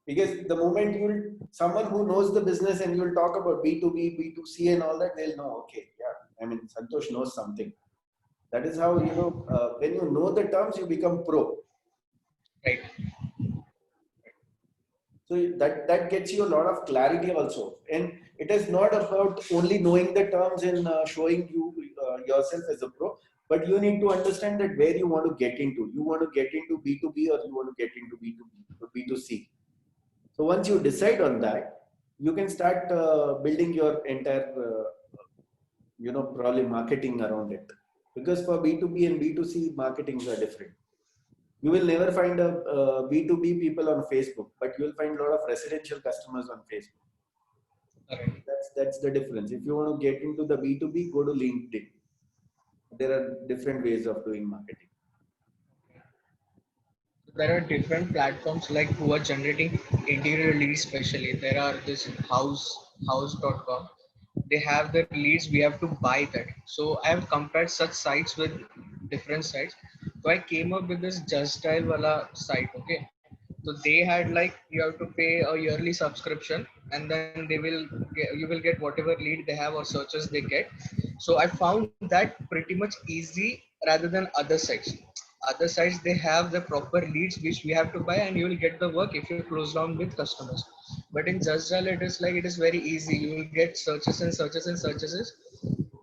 Because the moment someone who knows the business and you'll talk about B2B, B2C and all that, they'll know, okay, yeah, I mean, Santosh knows something. That is how, when you know the terms, you become pro. Right. So that gets you a lot of clarity also. And it is not about only knowing the terms and showing you yourself as a pro, but you need to understand that where you want to get into. You want to get into B2B or you want to get into B2C. So once you decide on that, you can start building your entire, probably marketing around it. Because for B2B and B2C, marketings are different. You will never find a B2B people on Facebook, but you will find a lot of residential customers on Facebook. Correct. That's the difference. If you want to get into the B2B, go to LinkedIn. There are different ways of doing marketing. There are different platforms like who are generating interior leads, especially there are this house.com. They have the leads, we have to buy that. So I have compared such sites with different sites. So I came up with this Just Dial wala site. Okay, so they had like you have to pay a yearly subscription and then you will get whatever lead they have or searches they get. So I found that pretty much easy rather than other sites. Other sites they have the proper leads which we have to buy and you will get the work if you close down with customers. But in Just Dial it is like it is very easy. You will get searches and searches and searches.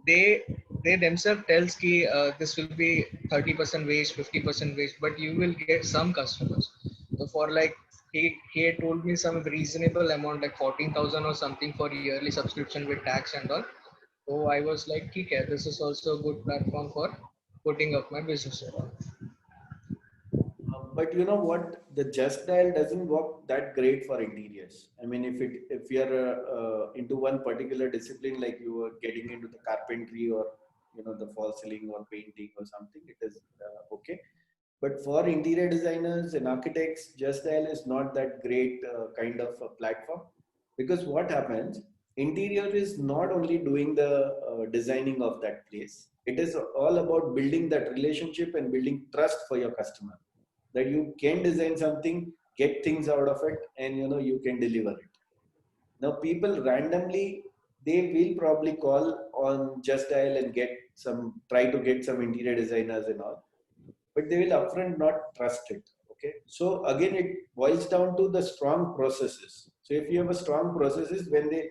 They themselves tells ki this will be 30% wage, 50% wage, but you will get some customers. So for like he had told me some reasonable amount like 14,000 or something for yearly subscription with tax and all. So I was like, okay, this is also a good platform for putting up my business. but you know what? The just dial doesn't work that great for interiors. I mean, if you are into one particular discipline, like you are getting into the carpentry or the false ceiling or painting or something, it is okay. But for interior designers and architects, Just Dial is not that great kind of a platform, because what happens, interior is not only doing the designing of that place. It is all about building that relationship and building trust for your customer, that you can design something, get things out of it, and you can deliver it. Now, people randomly, they will probably call on Just Dial and try to get some interior designers and all, but they will upfront not trust it. Okay. So again, it boils down to the strong processes. So if you have a strong processes, when they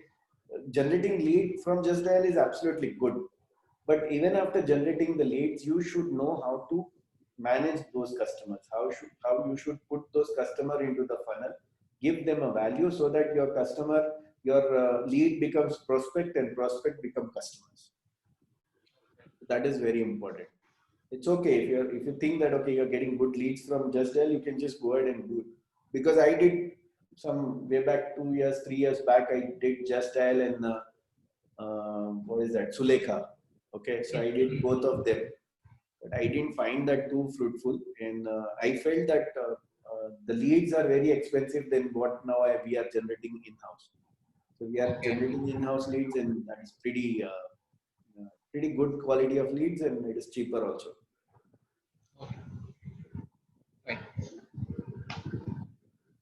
generating lead from Just Dial is absolutely good. But even after generating the leads, you should know how to manage those customers. How you should put those customer into the funnel, give them a value so that your lead becomes prospect and prospect become customers. That is very important. It's okay if you think that okay, you're getting good leads from Just Dial, you can just go ahead and do it. Because I did some way back 2 years, 3 years back, I did Just Dial and what is that, Sulekha. Okay, so I did both of them, but I didn't find that too fruitful, and I felt that the leads are very expensive than what now we are generating in house. So we are generating in house leads, and that is pretty good quality of leads, and it is cheaper also. Okay. Fine.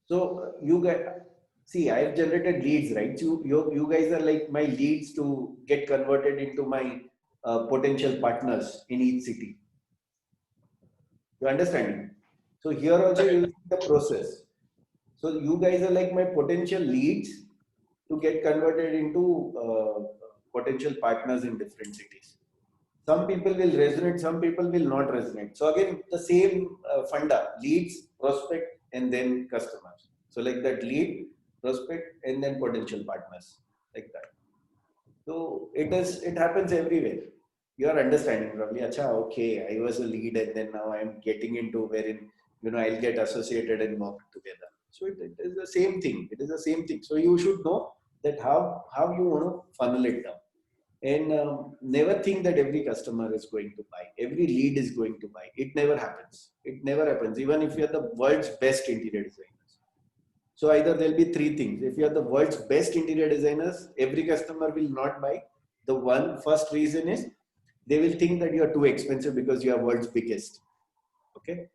So you guys, see, I've generated leads, right? You guys are like my leads to get converted into my potential partners in each city. You understand? So here also you see the process. So you guys are like my potential leads to get converted into potential partners in different cities. Some people will resonate, some people will not resonate. So again, the same funda: leads, prospect, and then customers. So like that, lead, prospect, and then potential partners, like that. So it happens everywhere. You are understanding probably. Acha, okay, I was a lead, and then now I am getting into wherein I'll get associated and work together. So it is the same thing. It is the same thing. So you should know that how you want to funnel it down, and never think that every customer is going to buy, every lead is going to buy. It never happens. It never happens. Even if you are the world's best interior designers. So either there'll be three things. If you are the world's best interior designers, every customer will not buy. The first reason is they will think that you are too expensive because you are world's biggest. Okay.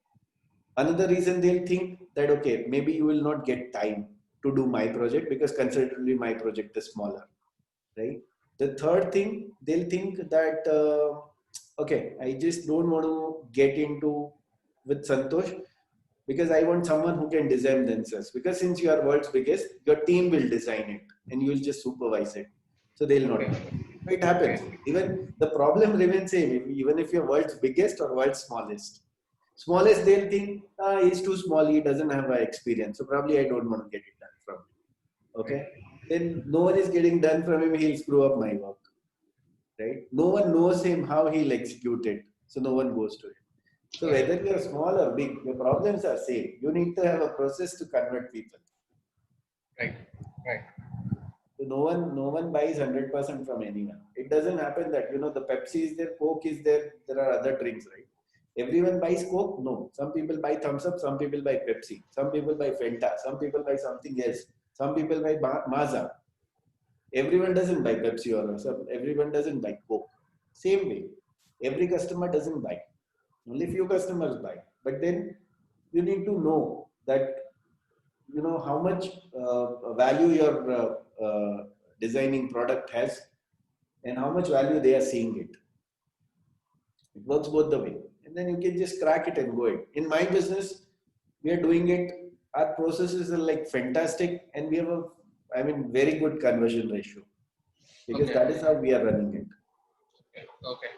Another reason, they'll think that okay, maybe you will not get time to do my project because considerably my project is smaller, right? The third thing, they'll think that okay, I just don't want to get into with Santosh because I want someone who can design themselves. Because since you are world's biggest, your team will design it and you will just supervise it. So they'll not buy. It happens. Even the problem remains same. Even if you're world's biggest or world's smallest. Smallest, they'll think he's too small. He doesn't have experience. So probably I don't want to get it done from him. Okay. Then no one is getting done from him. He'll screw up my work. Right. No one knows him how he'll execute it. So no one goes to him. So whether you're small or big, your problems are same. You need to have a process to convert people. Right. Right. So no one buys 100% from anyone. It doesn't happen that the Pepsi is there, Coke is there. There are other drinks, right? Everyone buys Coke? No. Some people buy Thumbs Up. Some people buy Pepsi. Some people buy Fanta. Some people buy something else. Some people buy Maaza. Everyone doesn't buy Pepsi or everyone doesn't buy Coke. Same way, every customer doesn't buy. Only few customers buy. But then you need to know that how much value your designing product has and how much value they are seeing it. It works both the way, and then you can just crack it and go it. In my business, we are doing it. Our processes are like fantastic, and we have very good conversion ratio because Okay. that is how we are running it. Okay.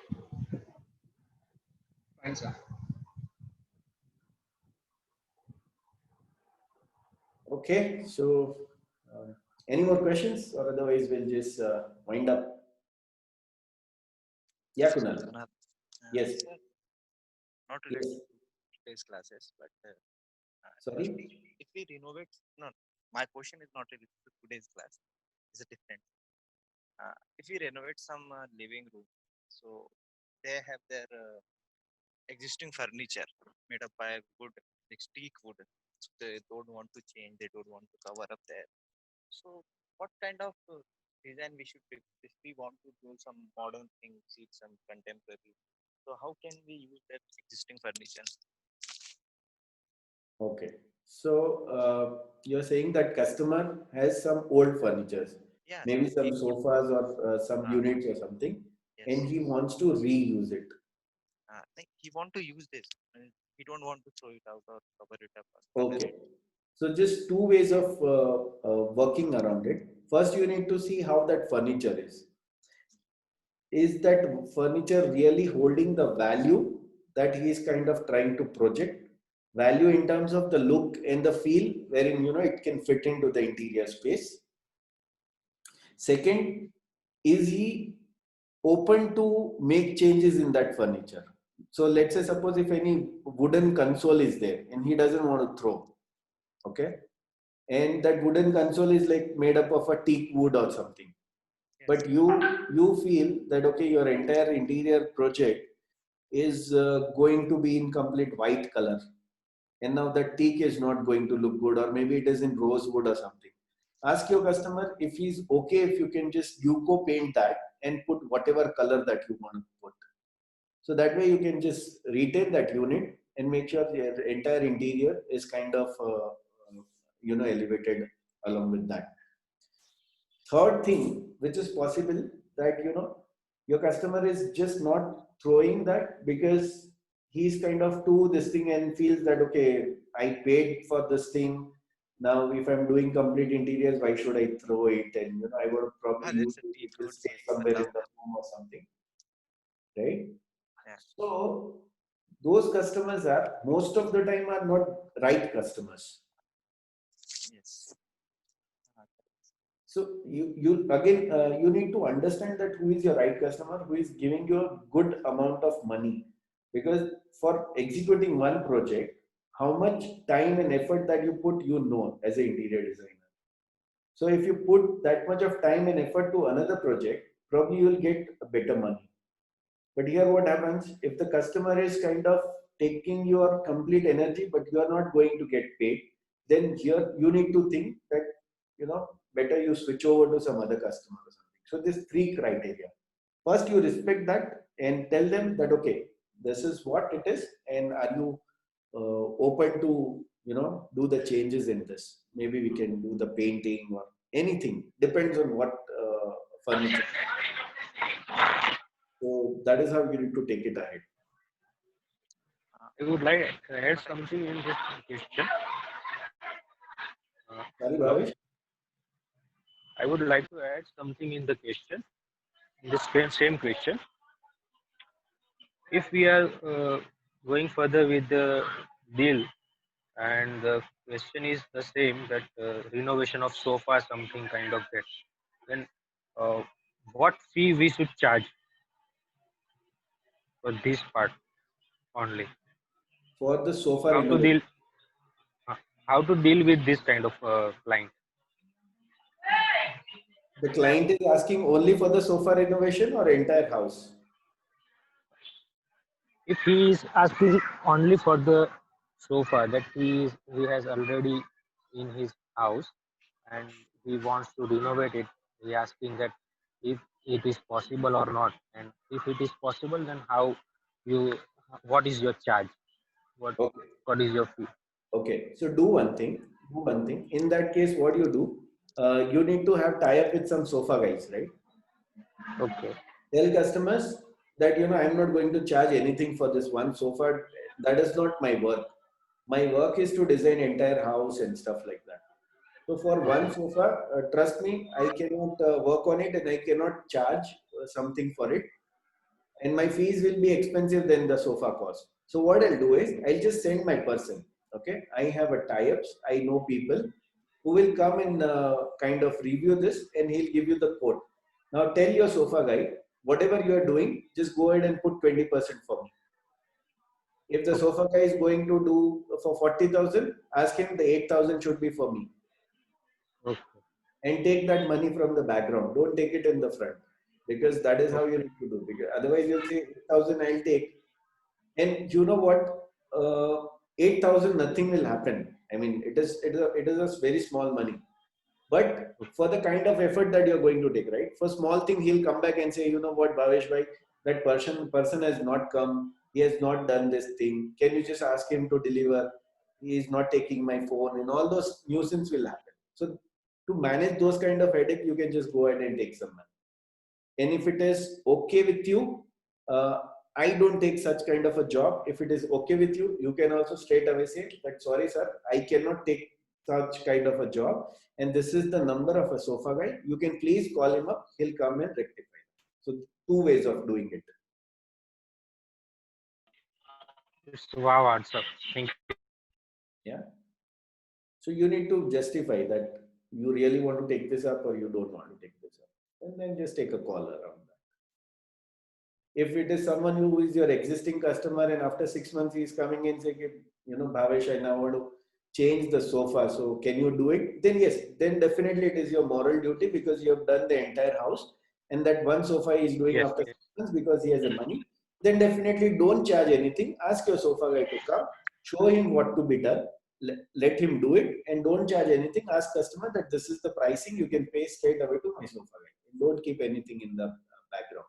Fine, sir. Okay, so any more questions, or otherwise we'll just wind up. Yeah, So Kunal. Raghunath, Yes. sir, not related Yes. to today's classes, but Sorry. If we renovate, no, my question is not related to today's class. It's a different. If we renovate some living room, so they have their existing furniture made up by wood, like teak wood. So they don't want to change. They don't want to cover up there. So what kind of design we should pick if we want to do some modern things, see some contemporary? So how can we use that existing furniture? Okay. So you're saying that customer has some old furnitures, Yeah, maybe he some would. sofas or some Uh, units or something, and yes. he wants to reuse it. Like he want to use this. He don't want to throw it out or cover it up or color Okay. it. So just two ways of working around it. First, you need to see how that furniture is. Is that furniture really holding the value that he is kind of trying to project? Value in terms of the look and the feel, wherein it can fit into the interior space. Second, is he open to make changes in that furniture? So let's say, suppose if any wooden console is there and he doesn't want to throw, okay, and that wooden console is like made up of a teak wood or something, Yes. but you feel that okay, your entire interior project is going to be in complete white color, and now that teak is not going to look good, or maybe it is in rosewood or something. Ask your customer if he's okay if you can just Yuko paint that and put whatever color that you want to put. So that way you can just retain that unit and make sure the entire interior is kind of elevated along with that. Third thing, which is possible, that your customer is just not throwing that because he's kind of to this thing and feels that okay, I paid for this thing. Now, if I'm doing complete interiors, why should I throw it? And I would probably use That's a it deep to root. stay It's a somewhere in love. the home or something, right? Yeah. So those customers are most of the time are not right customers. Yes. Uh, So you again you need to understand that who is your right customer, who is giving you a good amount of money, because for executing one project, how much time and effort that you put, as an interior designer. So if you put that much of time and effort to another project, probably you will get a better money. But here what happens, if the customer is kind of taking your complete energy, but you are not going to get paid, then here you need to think that, better you switch over to some other customer or something. So these three criteria. First, you respect that and tell them that, okay, this is what it is. And are you open to, do the changes in this? Maybe we can do the painting or anything. Depends on what furniture. So that is how you need to take it ahead. I would like to add something in this question. Sorry, Hello. Bhavesh? I would like to add something in the question. In this same question, if we are going further with the deal, and the question is the same, that renovation of sofa, something kind of that, then uh, what fee we should charge for this part only? For the sofa How to renovation, deal? uh, how to deal with this kind of client? the client is asking only for the sofa renovation or entire house? If he is asking only for the sofa that he has already in his house, and he wants to renovate it, he asking that if it is possible or not, and if it is possible, then how you, what is your charge, what Okay. what is your fee? Okay. So do one thing. Do one thing. In that case, what you do, you need to have tie up with some sofa guys, right? Okay. Tell customers that I'm not going to charge anything for this one sofa. That is not my work. My work is to design entire house and stuff like that. So for one Okay. sofa, trust me, I cannot work on it and I cannot charge something for it. And my fees will be expensive than the sofa cost. So what I'll do is I'll just send my person. Okay, I have a tie-ups. I know people who will come and kind of review this, and he'll give you the quote. Now tell your sofa guy, whatever you are doing, just go ahead and put 20% for me. If the sofa guy is going to do for 40,000, ask him the 8,000 should be for me. Okay. And take that money from the background. Don't take it in the front, because that is how you need to do. Because otherwise you'll say 8,000 I'll take, and you know what? 8,000 nothing will happen. I mean, it is a very small money, but for the kind of effort that you're going to take, right? For small thing, he'll come back and say, you know what, Bhavesh bhai, that person has not come. He has not done this thing. Can you just ask him to deliver? He is not taking my phone, and all those nuisance will happen. So to manage those kind of headache, you can just go ahead and take some money. And if it is okay with you, uh, I don't take such kind of a job. If it is okay with you, you can also straight away say that, sorry, sir, I cannot take such kind of a job. And this is the number of a sofa guy. You can please call him up. He'll come and rectify. So two ways of doing it. It's wow answer. Thank you. Yeah. So you need to justify that you really want to take this up or you don't want to take this up. And then just take a call around that. If it is someone who is your existing customer and after 6 months he is coming in saying, you know, Bhavesh, I now want to change the sofa, so can you do it? Then yes, then definitely it is your moral duty, because you have done the entire house, and that one sofa he is doing Yes, after yes. 6 months because he has the money. Then definitely don't charge anything. Ask your sofa guy to come, show him what to be done, let him do it, and don't charge anything. Ask customer that this is the pricing, you can pay straight away to my sofa guy. Don't keep anything in the background.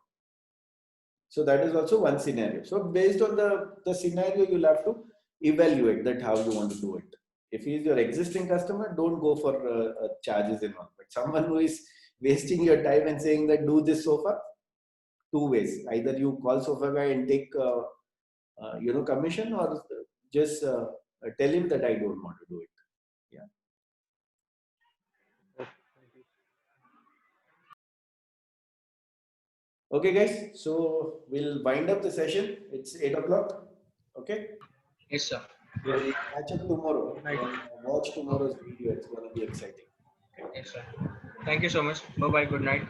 So that is also one scenario. So based on the scenario, you'll have to evaluate that how you want to do it. If he is your existing customer, don't go for charges and all. But someone who is wasting your time and saying that do this sofa, two ways. Either you call sofa guy and take you know, commission, or just tell him that I don't want to do it. Yeah. Okay, guys. So we'll wind up the session. It's 8 o'clock. Okay. Yes, sir. Yes. We'll catch up tomorrow Nice. and watch tomorrow's video. It's going to be exciting. Okay. Yes, sir. Thank you so much. Bye bye. Good night.